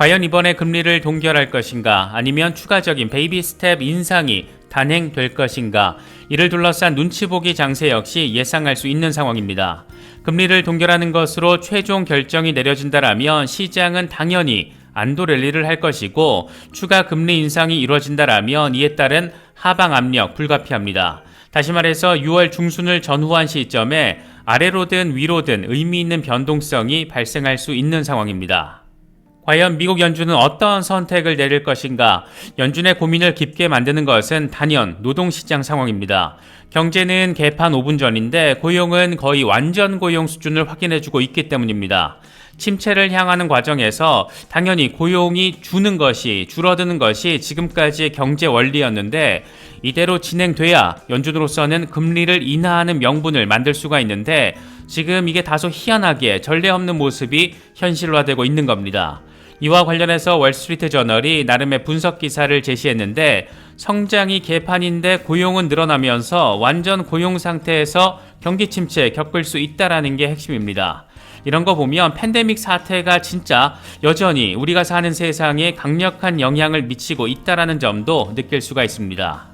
과연 이번에 금리를 동결할 것인가, 아니면 추가적인 베이비 스텝 인상이 단행될 것인가, 이를 둘러싼 눈치 보기 장세 역시 예상할 수 있는 상황입니다. 금리를 동결하는 것으로 최종 결정이 내려진다라면 시장은 당연히 안도 랠리를 할 것이고, 추가 금리 인상이 이루어진다라면 이에 따른 하방 압력 불가피합니다. 다시 말해서 6월 중순을 전후한 시점에 아래로든 위로든 의미 있는 변동성이 발생할 수 있는 상황입니다. 과연 미국 연준은 어떤 선택을 내릴 것인가? 연준의 고민을 깊게 만드는 것은 단연 노동시장 상황입니다. 경제는 개판 5분 전인데 고용은 거의 완전 고용 수준을 확인해주고 있기 때문입니다. 침체를 향하는 과정에서 당연히 고용이 줄어드는 것이 지금까지의 경제 원리였는데, 이대로 진행돼야 연준으로서는 금리를 인하하는 명분을 만들 수가 있는데, 지금 이게 다소 희한하게 전례 없는 모습이 현실화되고 있는 겁니다. 이와 관련해서 월스트리트 저널이 나름의 분석 기사를 제시했는데, 성장이 개판인데 고용은 늘어나면서 완전 고용 상태에서 경기 침체 겪을 수 있다라는 게 핵심입니다. 이런 거 보면 팬데믹 사태가 진짜 여전히 우리가 사는 세상에 강력한 영향을 미치고 있다라는 점도 느낄 수가 있습니다.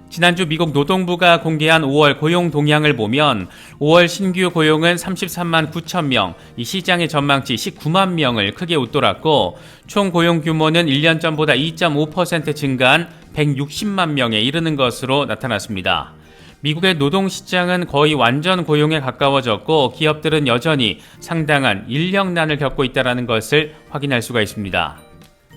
지난주 미국 노동부가 공개한 5월 고용 동향을 보면 5월 신규 고용은 33만 9천 명, 이 시장의 전망치 19만 명을 크게 웃돌았고, 총 고용 규모는 1년 전보다 2.5% 증가한 160만 명에 이르는 것으로 나타났습니다. 미국의 노동시장은 거의 완전 고용에 가까워졌고, 기업들은 여전히 상당한 인력난을 겪고 있다는 것을 확인할 수가 있습니다.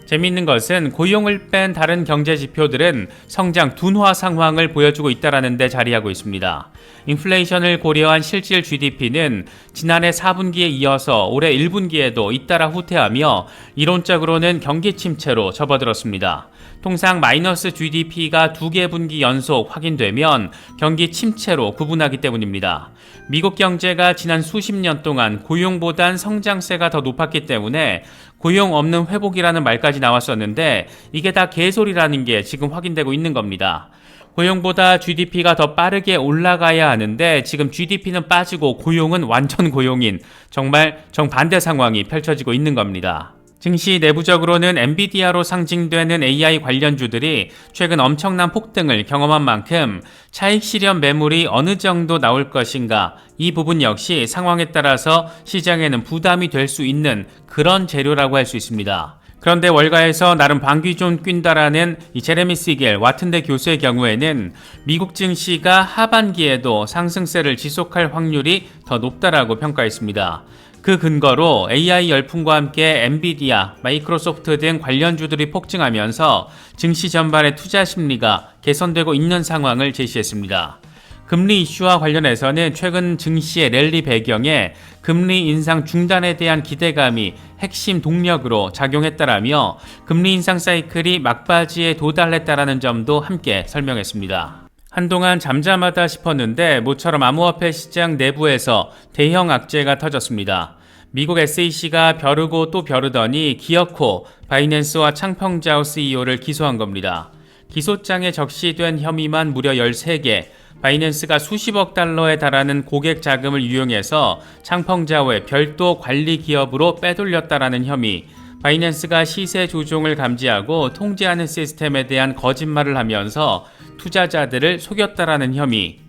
재미있는 것은 고용을 뺀 다른 경제 지표들은 성장 둔화 상황을 보여주고 있다는 데 자리하고 있습니다. 인플레이션을 고려한 실질 GDP는 지난해 4분기에 이어서 올해 1분기에도 잇따라 후퇴하며 이론적으로는 경기 침체로 접어들었습니다. 통상 마이너스 GDP가 2개 분기 연속 확인되면 경기 침체로 구분하기 때문입니다. 미국 경제가 지난 수십 년 동안 고용보단 성장세가 더 높았기 때문에 고용 없는 회복이라는 말까지 나왔었는데, 이게 다 개소리라는 게 지금 확인되고 있는 겁니다. 고용보다 GDP가 더 빠르게 올라가야 하는데 지금 GDP는 빠지고 고용은 완전 고용인 정말 정반대 상황이 펼쳐지고 있는 겁니다. 증시 내부적으로는 엔비디아로 상징되는 AI 관련주들이 최근 엄청난 폭등을 경험한 만큼 차익 실현 매물이 어느 정도 나올 것인가, 이 부분 역시 상황에 따라서 시장에는 부담이 될 수 있는 그런 재료라고 할 수 있습니다. 그런데 월가에서 나름 방귀 좀 낀다라는 이 제레미 시겔 와튼대 교수의 경우에는 미국 증시가 하반기에도 상승세를 지속할 확률이 더 높다라고 평가했습니다. 그 근거로 AI 열풍과 함께 엔비디아, 마이크로소프트 등 관련주들이 폭증하면서 증시 전반의 투자 심리가 개선되고 있는 상황을 제시했습니다. 금리 이슈와 관련해서는 최근 증시의 랠리 배경에 금리 인상 중단에 대한 기대감이 핵심 동력으로 작용했다라며 금리 인상 사이클이 막바지에 도달했다라는 점도 함께 설명했습니다. 한동안 잠잠하다 싶었는데 모처럼 암호화폐 시장 내부에서 대형 악재가 터졌습니다. 미국 SEC가 벼르고 또 벼르더니 기어코 바이낸스와 창펑자오 CEO를 기소한 겁니다. 기소장에 적시된 혐의만 무려 13개, 바이낸스가 수십억 달러에 달하는 고객 자금을 유용해서 창펑자오의 별도 관리 기업으로 빼돌렸다라는 혐의, 바이낸스가 시세 조종을 감지하고 통제하는 시스템에 대한 거짓말을 하면서 투자자들을 속였다라는 혐의,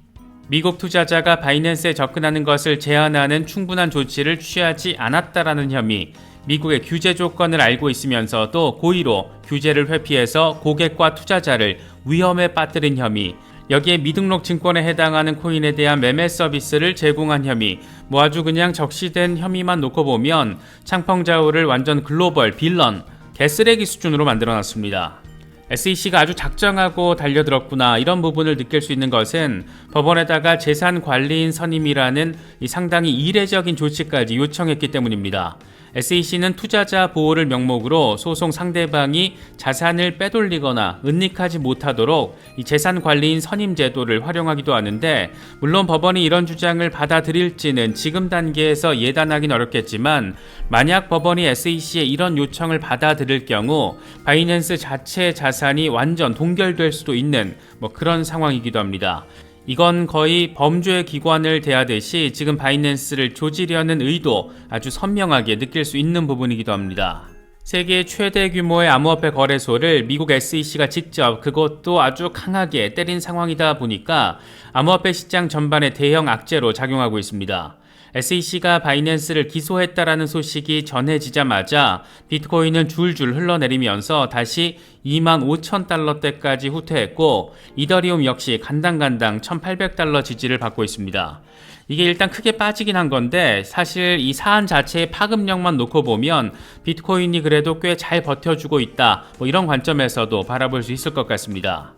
미국 투자자가 바이낸스에 접근하는 것을 제한하는 충분한 조치를 취하지 않았다라는 혐의, 미국의 규제 조건을 알고 있으면서도 고의로 규제를 회피해서 고객과 투자자를 위험에 빠뜨린 혐의, 여기에 미등록 증권에 해당하는 코인에 대한 매매 서비스를 제공한 혐의, 뭐 아주 그냥 적시된 혐의만 놓고 보면 창펑자오를 완전 글로벌 빌런, 개쓰레기 수준으로 만들어놨습니다. SEC가 아주 작정하고 달려들었구나, 이런 부분을 느낄 수 있는 것은 법원에다가 재산관리인 선임이라는 이 상당히 이례적인 조치까지 요청했기 때문입니다. SEC는 투자자 보호를 명목으로 소송 상대방이 자산을 빼돌리거나 은닉하지 못하도록 이 재산관리인 선임 제도를 활용하기도 하는데, 물론 법원이 이런 주장을 받아들일지는 지금 단계에서 예단하긴 어렵겠지만, 만약 법원이 SEC의 이런 요청을 받아들일 경우 바이낸스 자체의 자산이 완전 동결될 수도 있는 그런 상황이기도 합니다. 이건 거의 범죄 기관을 대하듯이 지금 바이낸스를 조지려는 의도 아주 선명하게 느낄 수 있는 부분이기도 합니다. 세계 최대 규모의 암호화폐 거래소를 미국 SEC가 직접 그것도 아주 강하게 때린 상황이다 보니까 암호화폐 시장 전반에 대형 악재로 작용하고 있습니다. SEC가 바이낸스를 기소했다라는 소식이 전해지자마자 비트코인은 줄줄 흘러내리면서 다시 25,000달러대까지 후퇴했고 이더리움 역시 간당간당 1,800달러 지지를 받고 있습니다. 이게 일단 크게 빠지긴 한 건데 사실 이 사안 자체의 파급력만 놓고 보면 비트코인이 그래도 꽤 잘 버텨주고 있다, 이런 관점에서도 바라볼 수 있을 것 같습니다.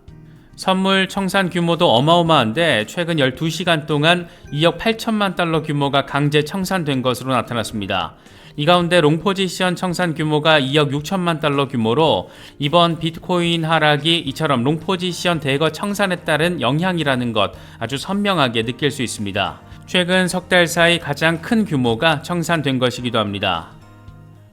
선물 청산 규모도 어마어마한데 최근 12시간 동안 2억 8천만 달러 규모가 강제 청산된 것으로 나타났습니다. 이 가운데 롱포지션 청산 규모가 2억 6천만 달러 규모로 이번 비트코인 하락이 이처럼 롱포지션 대거 청산에 따른 영향이라는 것 아주 선명하게 느낄 수 있습니다. 최근 석 달 사이 가장 큰 규모가 청산된 것이기도 합니다.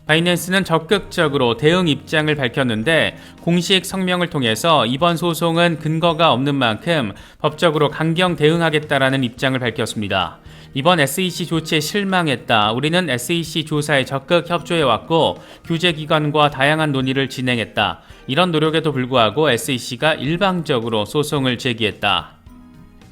바이낸스는 적극적으로 대응 입장을 밝혔는데 공식 성명을 통해서 이번 소송은 근거가 없는 만큼 법적으로 강경 대응하겠다라는 입장을 밝혔습니다. 이번 SEC 조치에 실망했다. 우리는 SEC 조사에 적극 협조해왔고 규제기관과 다양한 논의를 진행했다. 이런 노력에도 불구하고 SEC가 일방적으로 소송을 제기했다.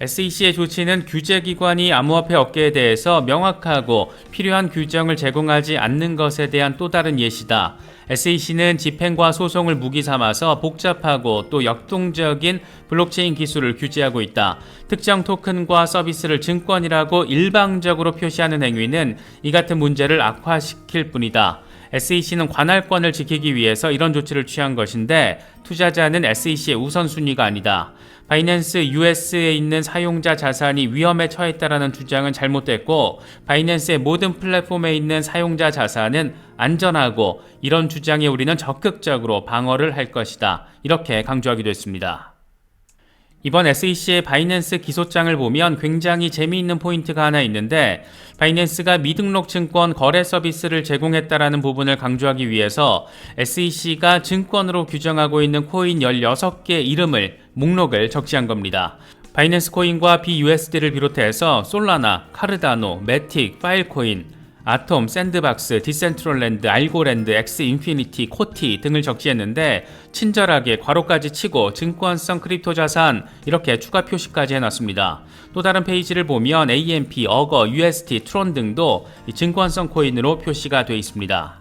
SEC의 조치는 규제기관이 암호화폐 업계에 대해서 명확하고 필요한 규정을 제공하지 않는 것에 대한 또 다른 예시다. SEC는 집행과 소송을 무기 삼아서 복잡하고 또 역동적인 블록체인 기술을 규제하고 있다. 특정 토큰과 서비스를 증권이라고 일방적으로 표시하는 행위는 이 같은 문제를 악화시킬 뿐이다. SEC는 관할권을 지키기 위해서 이런 조치를 취한 것인데 투자자는 SEC의 우선순위가 아니다. 바이낸스 US에 있는 사용자 자산이 위험에 처했다라는 주장은 잘못됐고 바이낸스의 모든 플랫폼에 있는 사용자 자산은 안전하고 이런 주장에 우리는 적극적으로 방어를 할 것이다. 이렇게 강조하기도 했습니다. 이번 SEC의 바이낸스 기소장을 보면 굉장히 재미있는 포인트가 하나 있는데 바이낸스가 미등록 증권 거래 서비스를 제공했다라는 부분을 강조하기 위해서 SEC가 증권으로 규정하고 있는 코인 16개 이름을 목록을 적시한 겁니다. 바이낸스 코인과 BUSD를 비롯해서 솔라나, 카르다노, 매틱, 파일코인, 아톰, 샌드박스, 디센트럴랜드, 알고랜드, 엑스인피니티, 코티 등을 적시했는데 친절하게 괄호까지 치고 증권성 크립토 자산 이렇게 추가 표시까지 해놨습니다. 또 다른 페이지를 보면 AMP, 어거, UST, 트론 등도 증권성 코인으로 표시가 되어 있습니다.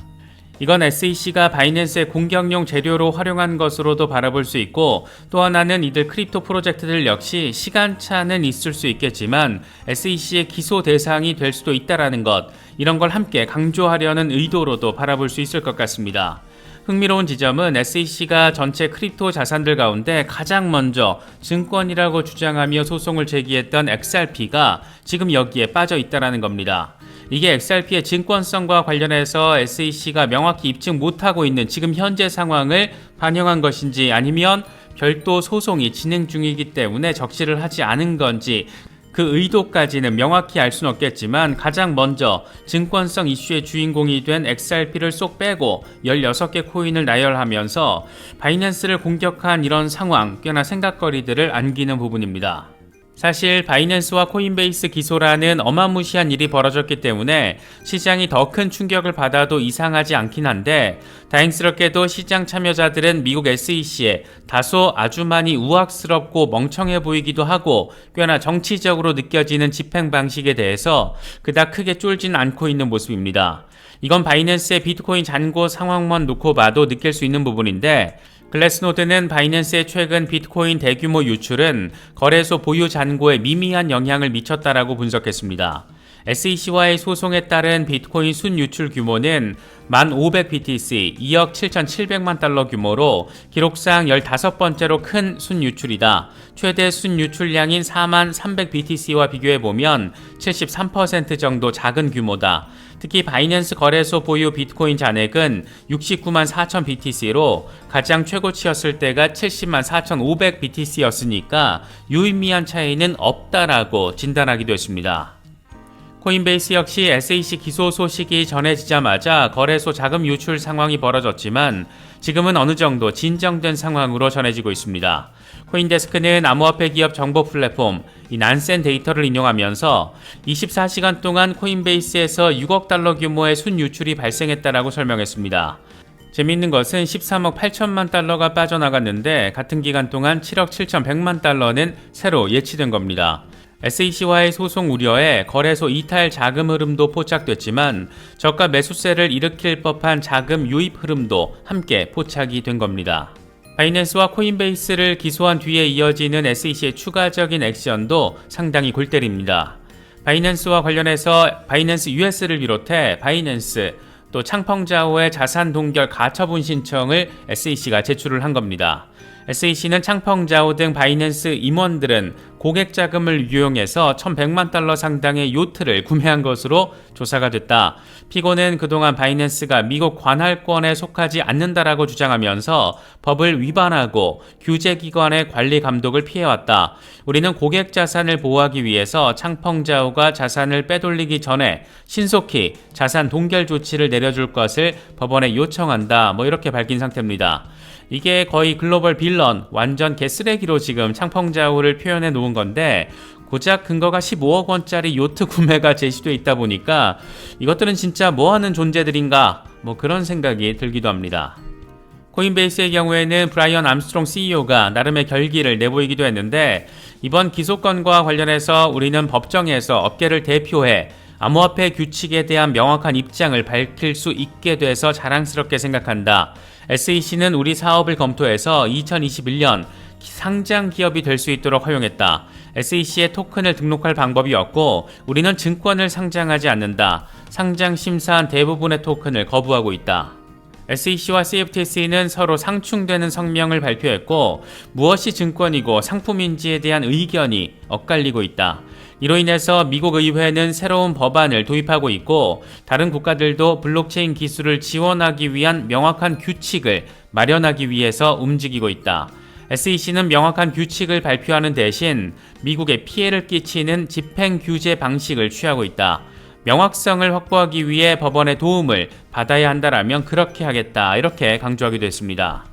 이건 SEC가 바이낸스의 공격용 재료로 활용한 것으로도 바라볼 수 있고 또 하나는 이들 크립토 프로젝트들 역시 시간차는 있을 수 있겠지만 SEC의 기소 대상이 될 수도 있다는 것 이런 걸 함께 강조하려는 의도로도 바라볼 수 있을 것 같습니다. 흥미로운 지점은 SEC가 전체 크립토 자산들 가운데 가장 먼저 증권이라고 주장하며 소송을 제기했던 XRP가 지금 여기에 빠져 있다는 겁니다. 이게 XRP의 증권성과 관련해서 SEC가 명확히 입증 못하고 있는 지금 현재 상황을 반영한 것인지 아니면 별도 소송이 진행 중이기 때문에 적시를 하지 않은 건지 그 의도까지는 명확히 알 수는 없겠지만 가장 먼저 증권성 이슈의 주인공이 된 XRP를 쏙 빼고 16개 코인을 나열하면서 바이낸스를 공격한 이런 상황 꽤나 생각거리들을 안기는 부분입니다. 사실 바이낸스와 코인베이스 기소라는 어마무시한 일이 벌어졌기 때문에 시장이 더 큰 충격을 받아도 이상하지 않긴 한데 다행스럽게도 시장 참여자들은 미국 SEC에 다소 아주 많이 우악스럽고 멍청해 보이기도 하고 꽤나 정치적으로 느껴지는 집행 방식에 대해서 그닥 크게 쫄진 않고 있는 모습입니다. 이건 바이낸스의 비트코인 잔고 상황만 놓고 봐도 느낄 수 있는 부분인데 글래스노드는 바이낸스의 최근 비트코인 대규모 유출은 거래소 보유 잔고에 미미한 영향을 미쳤다라고 분석했습니다. SEC와의 소송에 따른 비트코인 순유출 규모는 1,500BTC, 2억 7,700만 달러 규모로 기록상 15번째로 큰 순유출이다. 최대 순유출량인 43,300BTC와 비교해보면 73% 정도 작은 규모다. 특히 바이낸스 거래소 보유 비트코인 잔액은 69만 4천 BTC로 가장 최고치였을 때가 70만 4,500 BTC였으니까 유의미한 차이는 없다라고 진단하기도 했습니다. 코인베이스 역시 SEC 기소 소식이 전해지자마자 거래소 자금 유출 상황이 벌어졌지만 지금은 어느 정도 진정된 상황으로 전해지고 있습니다. 코인데스크는 암호화폐 기업 정보 플랫폼 이 난센 데이터를 인용하면서 24시간 동안 코인베이스에서 6억 달러 규모의 순유출이 발생했다라고 설명했습니다. 재미있는 것은 13억 8천만 달러가 빠져나갔는데 같은 기간 동안 7억 7,100만 달러는 새로 예치된 겁니다. SEC와의 소송 우려에 거래소 이탈 자금 흐름도 포착됐지만 저가 매수세를 일으킬 법한 자금 유입 흐름도 함께 포착이 된 겁니다. 바이낸스와 코인베이스를 기소한 뒤에 이어지는 SEC의 추가적인 액션도 상당히 골 때립니다. 바이낸스와 관련해서 바이낸스 US를 비롯해 바이낸스 또 창펑자오의 자산 동결 가처분 신청을 SEC가 제출을 한 겁니다. SEC는 창펑자오 등 바이낸스 임원들은 고객 자금을 유용해서 1,100만 달러 상당의 요트를 구매한 것으로 조사가 됐다. 피고는 그동안 바이낸스가 미국 관할권에 속하지 않는다라고 주장하면서 법을 위반하고 규제기관의 관리 감독을 피해왔다. 우리는 고객 자산을 보호하기 위해서 창펑자오가 자산을 빼돌리기 전에 신속히 자산 동결 조치를 내려줄 것을 법원에 요청한다. 이렇게 밝힌 상태입니다. 이게 거의 글로벌 빌런, 완전 개쓰레기로 지금 창펑자오를 표현해 놓은 건데 고작 근거가 15억 원짜리 요트 구매가 제시돼 있다 보니까 이것들은 진짜 뭐하는 존재들인가 그런 생각이 들기도 합니다. 코인베이스의 경우에는 브라이언 암스트롱 CEO가 나름의 결기를 내보이기도 했는데 이번 기소건과 관련해서 우리는 법정에서 업계를 대표해 암호화폐 규칙에 대한 명확한 입장을 밝힐 수 있게 돼서 자랑스럽게 생각한다. SEC는 우리 사업을 검토해서 2021년 상장 기업이 될 수 있도록 허용했다. SEC에 토큰을 등록할 방법이 없고 우리는 증권을 상장하지 않는다. 상장 심사한 대부분의 토큰을 거부하고 있다. SEC와 CFTC는 서로 상충되는 성명을 발표했고 무엇이 증권이고 상품인지에 대한 의견이 엇갈리고 있다. 이로 인해서 미국 의회는 새로운 법안을 도입하고 있고 다른 국가들도 블록체인 기술을 지원하기 위한 명확한 규칙을 마련하기 위해서 움직이고 있다. SEC는 명확한 규칙을 발표하는 대신 미국에 피해를 끼치는 집행 규제 방식을 취하고 있다. 명확성을 확보하기 위해 법원의 도움을 받아야 한다라면 그렇게 하겠다. 이렇게 강조하기도 했습니다.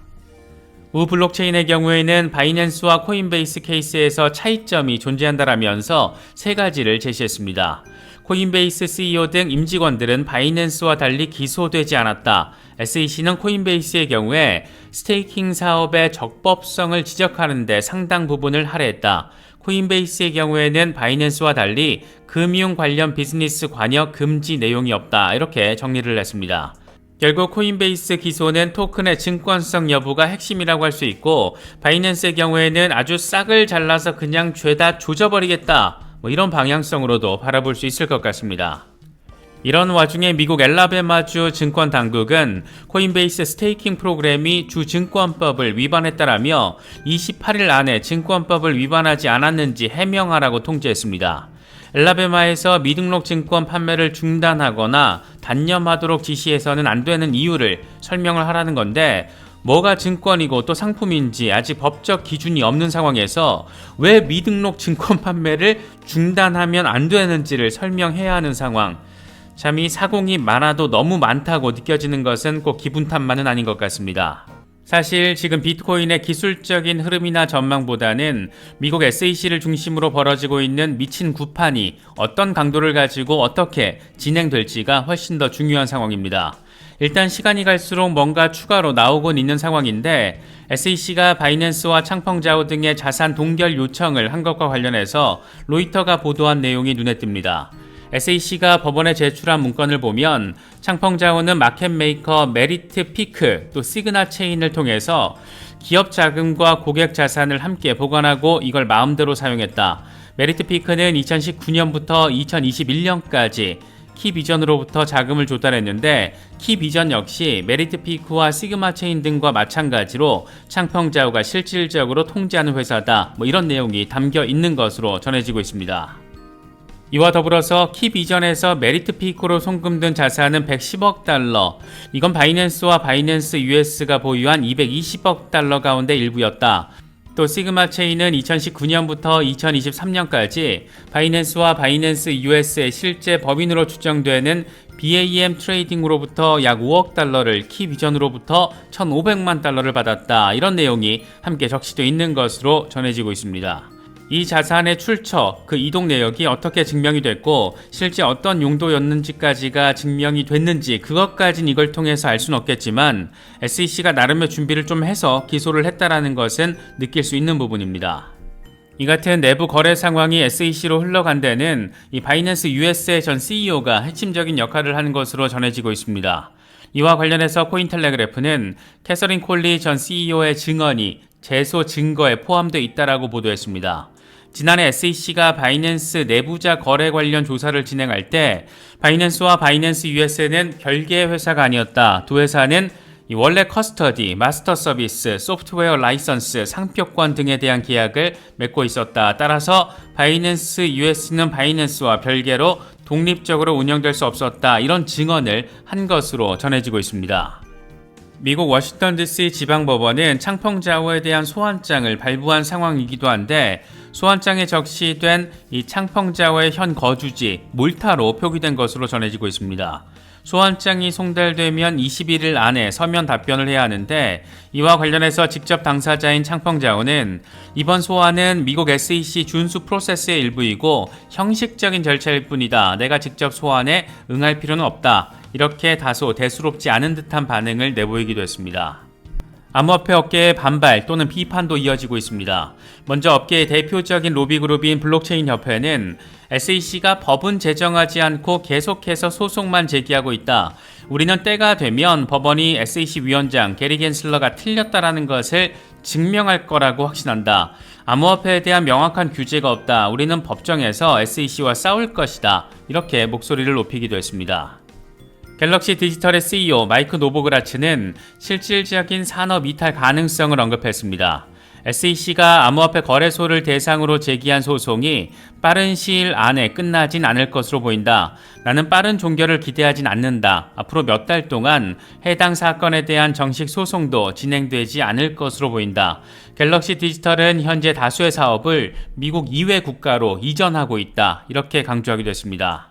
우 블록체인의 경우에는 바이낸스와 코인베이스 케이스에서 차이점이 존재한다라면서 세 가지를 제시했습니다. 코인베이스 CEO 등 임직원들은 바이낸스와 달리 기소되지 않았다. SEC는 코인베이스의 경우에 스테이킹 사업의 적법성을 지적하는 데 상당 부분을 할애했다. 코인베이스의 경우에는 바이낸스와 달리 금융 관련 비즈니스 관여 금지 내용이 없다. 이렇게 정리를 했습니다. 결국 코인베이스 기소는 토큰의 증권성 여부가 핵심이라고 할 수 있고 바이낸스의 경우에는 아주 싹을 잘라서 그냥 죄다 조져버리겠다. 이런 방향성으로도 바라볼 수 있을 것 같습니다. 이런 와중에 미국 엘라베마주 증권당국은 코인베이스 스테이킹 프로그램이 주 증권법을 위반했다라며 28일 안에 증권법을 위반하지 않았는지 해명하라고 통지했습니다. 엘라베마에서 미등록 증권 판매를 중단하거나 단념하도록 지시해서는 안 되는 이유를 설명을 하라는 건데 뭐가 증권이고 또 상품인지 아직 법적 기준이 없는 상황에서 왜 미등록 증권 판매를 중단하면 안 되는지를 설명해야 하는 상황. 참 이 사공이 많아도 너무 많다고 느껴지는 것은 꼭 기분 탓만은 아닌 것 같습니다. 사실 지금 비트코인의 기술적인 흐름이나 전망보다는 미국 SEC를 중심으로 벌어지고 있는 미친 구판이 어떤 강도를 가지고 어떻게 진행될지가 훨씬 더 중요한 상황입니다. 일단 시간이 갈수록 뭔가 추가로 나오곤 있는 상황인데 SEC가 바이낸스와 창펑자오 등의 자산 동결 요청을 한 것과 관련해서 로이터가 보도한 내용이 눈에 띕니다. SEC가 법원에 제출한 문건을 보면 창펑자오는 마켓메이커 메리트 피크 또 시그나 체인을 통해서 기업 자금과 고객 자산을 함께 보관하고 이걸 마음대로 사용했다. 메리트 피크는 2019년부터 2021년까지 키비전으로부터 자금을 조달했는데 키비전 역시 메리트 피크와 시그마 체인 등과 마찬가지로 창펑자오가 실질적으로 통제하는 회사다. 이런 내용이 담겨 있는 것으로 전해지고 있습니다. 이와 더불어서 키비전에서 메리트 피크로 송금된 자산은 110억 달러, 이건 바이낸스와 바이낸스 US가 보유한 220억 달러 가운데 일부였다. 또 시그마 체인은 2019년부터 2023년까지 바이낸스와 바이낸스 US의 실제 법인으로 추정되는 BAM 트레이딩으로부터 약 5억 달러를 키비전으로부터 1,500만 달러를 받았다. 이런 내용이 함께 적시되어 있는 것으로 전해지고 있습니다. 이 자산의 출처, 그 이동 내역이 어떻게 증명이 됐고 실제 어떤 용도였는지까지가 증명이 됐는지 그것까진 이걸 통해서 알 수는 없겠지만 SEC가 나름의 준비를 좀 해서 기소를 했다라는 것은 느낄 수 있는 부분입니다. 이 같은 내부 거래 상황이 SEC로 흘러간 데는 이 바이낸스 US의 전 CEO가 핵심적인 역할을 하는 것으로 전해지고 있습니다. 이와 관련해서 코인텔레그래프는 캐서린 콜리 전 CEO의 증언이 제소 증거에 포함되어 있다라고 보도했습니다. 지난해 SEC가 바이낸스 내부자 거래 관련 조사를 진행할 때 바이낸스와 바이낸스 US는 별개의 회사가 아니었다. 두 회사는 원래 커스터디, 마스터 서비스, 소프트웨어 라이선스, 상표권 등에 대한 계약을 맺고 있었다. 따라서 바이낸스 US는 바이낸스와 별개로 독립적으로 운영될 수 없었다. 이런 증언을 한 것으로 전해지고 있습니다. 미국 워싱턴 DC 지방법원은 창펑자오에 대한 소환장을 발부한 상황이기도 한데 소환장에 적시된 이 창펑자오의 현 거주지 몰타로 표기된 것으로 전해지고 있습니다. 소환장이 송달되면 21일 안에 서면 답변을 해야 하는데 이와 관련해서 직접 당사자인 창펑자오는 이번 소환은 미국 SEC 준수 프로세스의 일부이고 형식적인 절차일 뿐이다. 내가 직접 소환에 응할 필요는 없다. 이렇게 다소 대수롭지 않은 듯한 반응을 내보이기도 했습니다. 암호화폐 업계의 반발 또는 비판도 이어지고 있습니다. 먼저 업계의 대표적인 로비그룹인 블록체인 협회는 SEC가 법은 제정하지 않고 계속해서 소송만 제기하고 있다. 우리는 때가 되면 법원이 SEC 위원장 게리 겐슬러가 틀렸다라는 것을 증명할 거라고 확신한다. 암호화폐에 대한 명확한 규제가 없다. 우리는 법정에서 SEC와 싸울 것이다. 이렇게 목소리를 높이기도 했습니다. 갤럭시 디지털의 CEO 마이크 노보그라츠는 실질적인 산업 이탈 가능성을 언급했습니다. SEC가 암호화폐 거래소를 대상으로 제기한 소송이 빠른 시일 안에 끝나진 않을 것으로 보인다. 나는 빠른 종결을 기대하진 않는다. 앞으로 몇 달 동안 해당 사건에 대한 정식 소송도 진행되지 않을 것으로 보인다. 갤럭시 디지털은 현재 다수의 사업을 미국 이외 국가로 이전하고 있다. 이렇게 강조하기도 했습니다.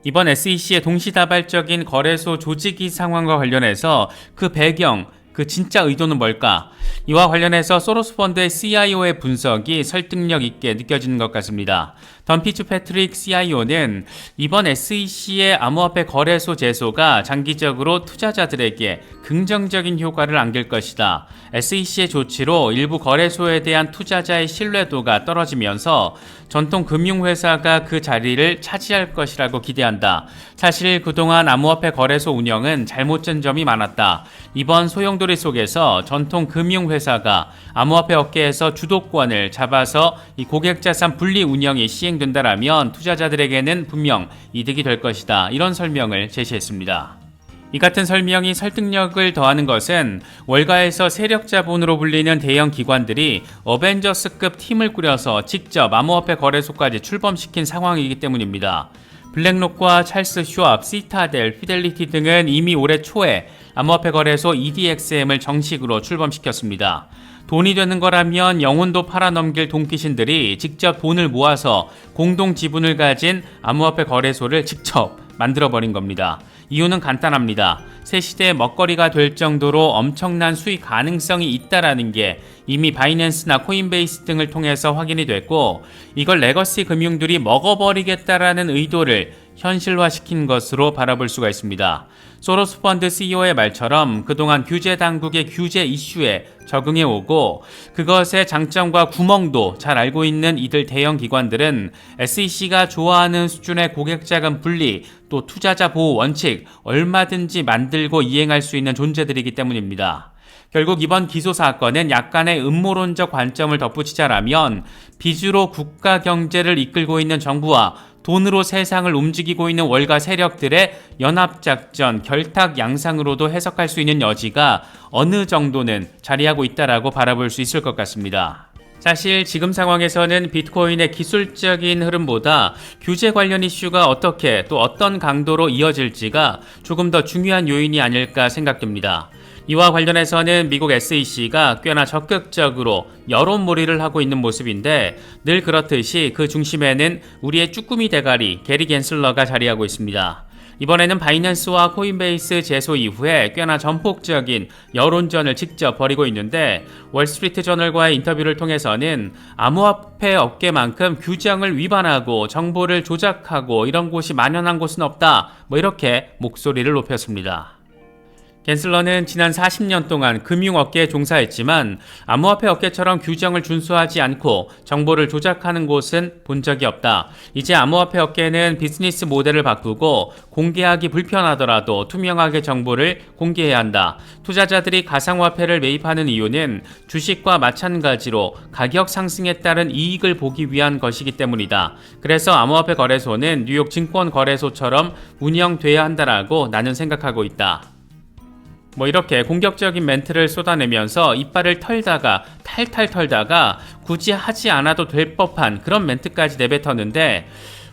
이번 SEC의 동시다발적인 거래소 조직이 상황과 관련해서 그 배경, 그 진짜 의도는 뭘까? 이와 관련해서 소로스 펀드의 CIO의 분석이 설득력 있게 느껴지는 것 같습니다. 던 피츠패트릭 CIO는 이번 SEC의 암호화폐 거래소 제소가 장기적으로 투자자들에게 긍정적인 효과를 안길 것이다. SEC의 조치로 일부 거래소에 대한 투자자의 신뢰도가 떨어지면서 전통 금융회사가 그 자리를 차지할 것이라고 기대한다. 사실 그동안 암호화폐 거래소 운영은 잘못된 점이 많았다. 이번 소용돌이 속에서 전통 금융회사가 암호화폐 업계에서 주도권을 잡아서 이 고객자산 분리 운영이 시행된다라면 투자자들에게는 분명 이득이 될 것이다. 이런 설명을 제시했습니다. 이 같은 설명이 설득력을 더하는 것은 월가에서 세력 자본으로 불리는 대형 기관들이 어벤져스급 팀을 꾸려서 직접 암호화폐 거래소까지 출범시킨 상황이기 때문입니다. 블랙록과 찰스 슈왑, 시타델, 피델리티 등은 이미 올해 초에 암호화폐 거래소 EDXM을 정식으로 출범시켰습니다. 돈이 되는 거라면 영혼도 팔아넘길 돈귀신들이 직접 돈을 모아서 공동 지분을 가진 암호화폐 거래소를 직접 만들어버린 겁니다. 이유는 간단합니다. 새 시대의 먹거리가 될 정도로 엄청난 수익 가능성이 있다라는 게 이미 바이낸스나 코인베이스 등을 통해서 확인이 됐고 이걸 레거시 금융들이 먹어버리겠다라는 의도를 현실화시킨 것으로 바라볼 수가 있습니다. 소로스 펀드 CEO의 말처럼 그동안 규제 당국의 규제 이슈에 적응해오고 그것의 장점과 구멍도 잘 알고 있는 이들 대형 기관들은 SEC가 좋아하는 수준의 고객자금 분리 또 투자자 보호 원칙 얼마든지 만들고 이행할 수 있는 존재들이기 때문입니다. 결국 이번 기소 사건은 약간의 음모론적 관점을 덧붙이자라면 빚으로 국가 경제를 이끌고 있는 정부와 돈으로 세상을 움직이고 있는 월가 세력들의 연합작전, 결탁 양상으로도 해석할 수 있는 여지가 어느 정도는 자리하고 있다라고 바라볼 수 있을 것 같습니다. 사실 지금 상황에서는 비트코인의 기술적인 흐름보다 규제 관련 이슈가 어떻게 또 어떤 강도로 이어질지가 조금 더 중요한 요인이 아닐까 생각됩니다. 이와 관련해서는 미국 SEC가 꽤나 적극적으로 여론몰이를 하고 있는 모습인데 늘 그렇듯이 그 중심에는 우리의 쭈꾸미 대가리 게리 겐슬러가 자리하고 있습니다. 이번에는 바이낸스와 코인베이스 제소 이후에 꽤나 전폭적인 여론전을 직접 벌이고 있는데 월스트리트저널과의 인터뷰를 통해서는 암호화폐 업계만큼 규정을 위반하고 정보를 조작하고 이런 곳이 만연한 곳은 없다, 뭐 이렇게 목소리를 높였습니다. 갠슬러는 지난 40년 동안 금융업계에 종사했지만 암호화폐 업계처럼 규정을 준수하지 않고 정보를 조작하는 곳은 본 적이 없다. 이제 암호화폐 업계는 비즈니스 모델을 바꾸고 공개하기 불편하더라도 투명하게 정보를 공개해야 한다. 투자자들이 가상화폐를 매입하는 이유는 주식과 마찬가지로 가격 상승에 따른 이익을 보기 위한 것이기 때문이다. 그래서 암호화폐 거래소는 뉴욕 증권거래소처럼 운영돼야 한다라고 나는 생각하고 있다. 뭐 이렇게 공격적인 멘트를 쏟아내면서 이빨을 털다가 탈탈 털다가 굳이 하지 않아도 될 법한 그런 멘트까지 내뱉었는데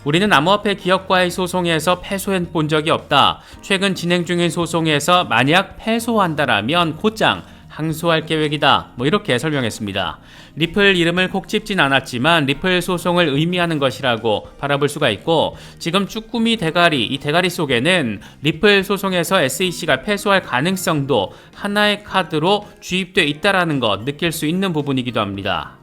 우리는 암호화폐 기업과의 소송에서 패소해 본 적이 없다. 최근 진행 중인 소송에서 만약 패소한다라면 곧장 항소할 계획이다. 뭐 이렇게 설명했습니다. 리플 이름을 콕 집진 않았지만 리플 소송을 의미하는 것이라고 바라볼 수가 있고 지금 쭈꾸미 대가리, 이 대가리 속에는 리플 소송에서 SEC가 패소할 가능성도 하나의 카드로 주입돼 있다라는 것 느낄 수 있는 부분이기도 합니다.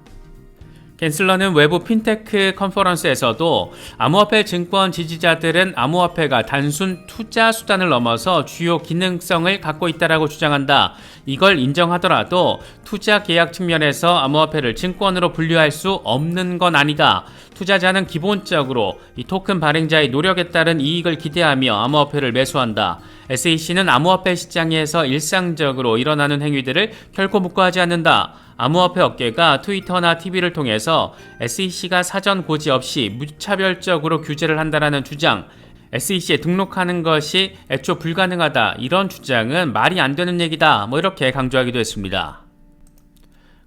갠슬러는 외부 핀테크 컨퍼런스에서도 암호화폐 증권 지지자들은 암호화폐가 단순 투자 수단을 넘어서 주요 기능성을 갖고 있다라고 주장한다. 이걸 인정하더라도 투자 계약 측면에서 암호화폐를 증권으로 분류할 수 없는 건 아니다. 투자자는 기본적으로 이 토큰 발행자의 노력에 따른 이익을 기대하며 암호화폐를 매수한다. SEC는 암호화폐 시장에서 일상적으로 일어나는 행위들을 결코 묵과하지 않는다. 암호화폐 업계가 트위터나 TV를 통해서 SEC가 사전 고지 없이 무차별적으로 규제를 한다라는 주장, SEC에 등록하는 것이 애초 불가능하다, 이런 주장은 말이 안 되는 얘기다, 뭐 이렇게 강조하기도 했습니다.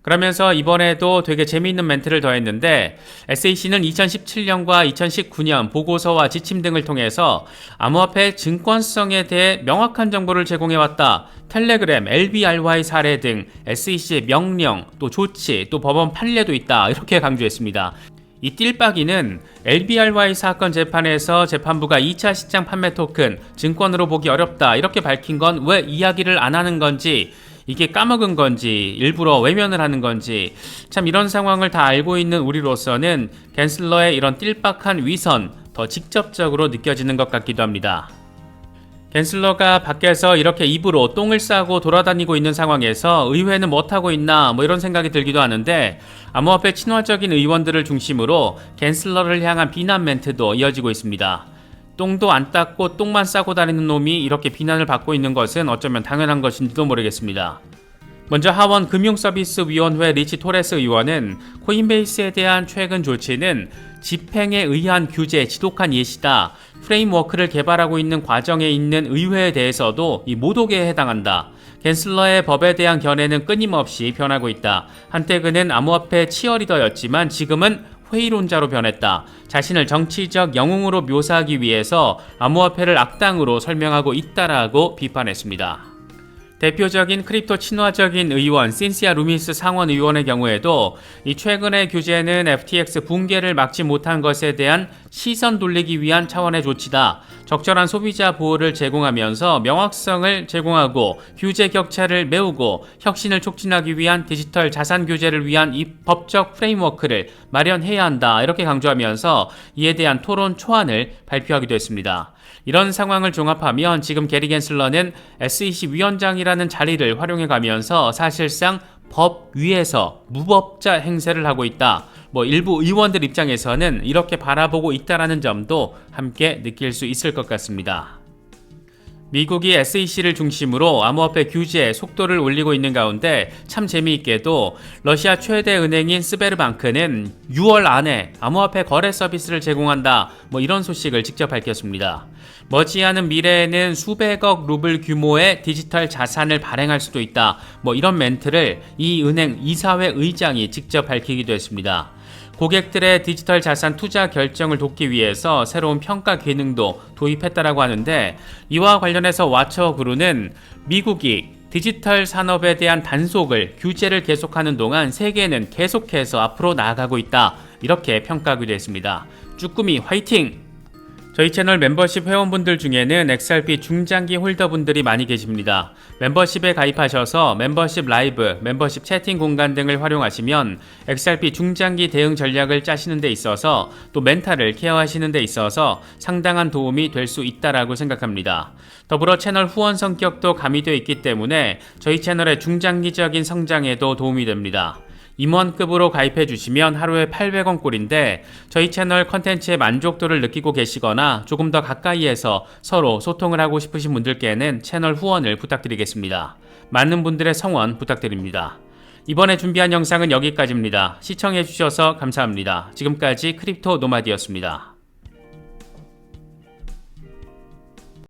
그러면서 이번에도 되게 재미있는 멘트를 더했는데 SEC는 2017년과 2019년 보고서와 지침 등을 통해서 암호화폐 증권성에 대해 명확한 정보를 제공해왔다. 텔레그램, LBRY 사례 등 SEC의 명령, 또 조치, 또 법원 판례도 있다. 이렇게 강조했습니다. 이 띨빠기는 LBRY 사건 재판에서 재판부가 2차 시장 판매 토큰 증권으로 보기 어렵다 이렇게 밝힌 건 왜 이야기를 안 하는 건지, 이게 까먹은 건지 일부러 외면을 하는 건지, 참 이런 상황을 다 알고 있는 우리로서는 갠슬러의 이런 띨빡한 위선 더 직접적으로 느껴지는 것 같기도 합니다. 갠슬러가 밖에서 이렇게 입으로 똥을 싸고 돌아다니고 있는 상황에서 의회는 못하고 있나 뭐 이런 생각이 들기도 하는데 암호화폐 친화적인 의원들을 중심으로 갠슬러를 향한 비난 멘트도 이어지고 있습니다. 똥도 안 닦고 똥만 싸고 다니는 놈이 이렇게 비난을 받고 있는 것은 어쩌면 당연한 것인지도 모르겠습니다. 먼저 하원 금융서비스위원회 리치 토레스 의원은 코인베이스에 대한 최근 조치는 집행에 의한 규제, 지독한 예시다. 프레임워크를 개발하고 있는 과정에 있는 의회에 대해서도 이 모독에 해당한다. 갠슬러의 법에 대한 견해는 끊임없이 변하고 있다. 한때 그는 암호화폐 치어리더였지만 지금은 회의론자로 변했다. 자신을 정치적 영웅으로 묘사하기 위해서 암호화폐를 악당으로 설명하고 있다라고 비판했습니다. 대표적인 크립토 친화적인 의원 신시아 루미스 상원 의원의 경우에도 이 최근의 규제는 FTX 붕괴를 막지 못한 것에 대한 시선 돌리기 위한 차원의 조치다. 적절한 소비자 보호를 제공하면서 명확성을 제공하고 규제 격차를 메우고 혁신을 촉진하기 위한 디지털 자산 규제를 위한 이 법적 프레임워크를 마련해야 한다. 이렇게 강조하면서 이에 대한 토론 초안을 발표하기도 했습니다. 이런 상황을 종합하면 지금 게리 갠슬러는 SEC 위원장이라는 자리를 활용해가면서 사실상 법 위에서 무법자 행세를 하고 있다. 일부 의원들 입장에서는 이렇게 바라보고 있다라는 점도 함께 느낄 수 있을 것 같습니다. 미국이 SEC를 중심으로 암호화폐 규제 속도를 올리고 있는 가운데 참 재미있게도 러시아 최대 은행인 스베르방크는 6월 안에 암호화폐 거래 서비스를 제공한다. 이런 소식을 직접 밝혔습니다. 머지않은 미래에는 수백억 루블 규모의 디지털 자산을 발행할 수도 있다. 이런 멘트를 이 은행 이사회 의장이 직접 밝히기도 했습니다. 고객들의 디지털 자산 투자 결정을 돕기 위해서 새로운 평가 기능도 도입했다라고 하는데 이와 관련해서 와처그루는 미국이 디지털 산업에 대한 단속을, 규제를 계속하는 동안 세계는 계속해서 앞으로 나아가고 있다. 이렇게 평가하기도 했습니다. 쭈꾸미 화이팅! 저희 채널 멤버십 회원분들 중에는 XRP 중장기 홀더분들이 많이 계십니다. 멤버십에 가입하셔서 멤버십 라이브, 멤버십 채팅 공간 등을 활용하시면 XRP 중장기 대응 전략을 짜시는 데 있어서 또 멘탈을 케어하시는 데 있어서 상당한 도움이 될 수 있다라고 생각합니다. 더불어 채널 후원 성격도 가미되어 있기 때문에 저희 채널의 중장기적인 성장에도 도움이 됩니다. 임원급으로 가입해 주시면 하루에 800원 꼴인데 저희 채널 컨텐츠의 만족도를 느끼고 계시거나 조금 더 가까이에서 서로 소통을 하고 싶으신 분들께는 채널 후원을 부탁드리겠습니다. 많은 분들의 성원 부탁드립니다. 이번에 준비한 영상은 여기까지입니다. 시청해 주셔서 감사합니다. 지금까지 크립토 노마디였습니다.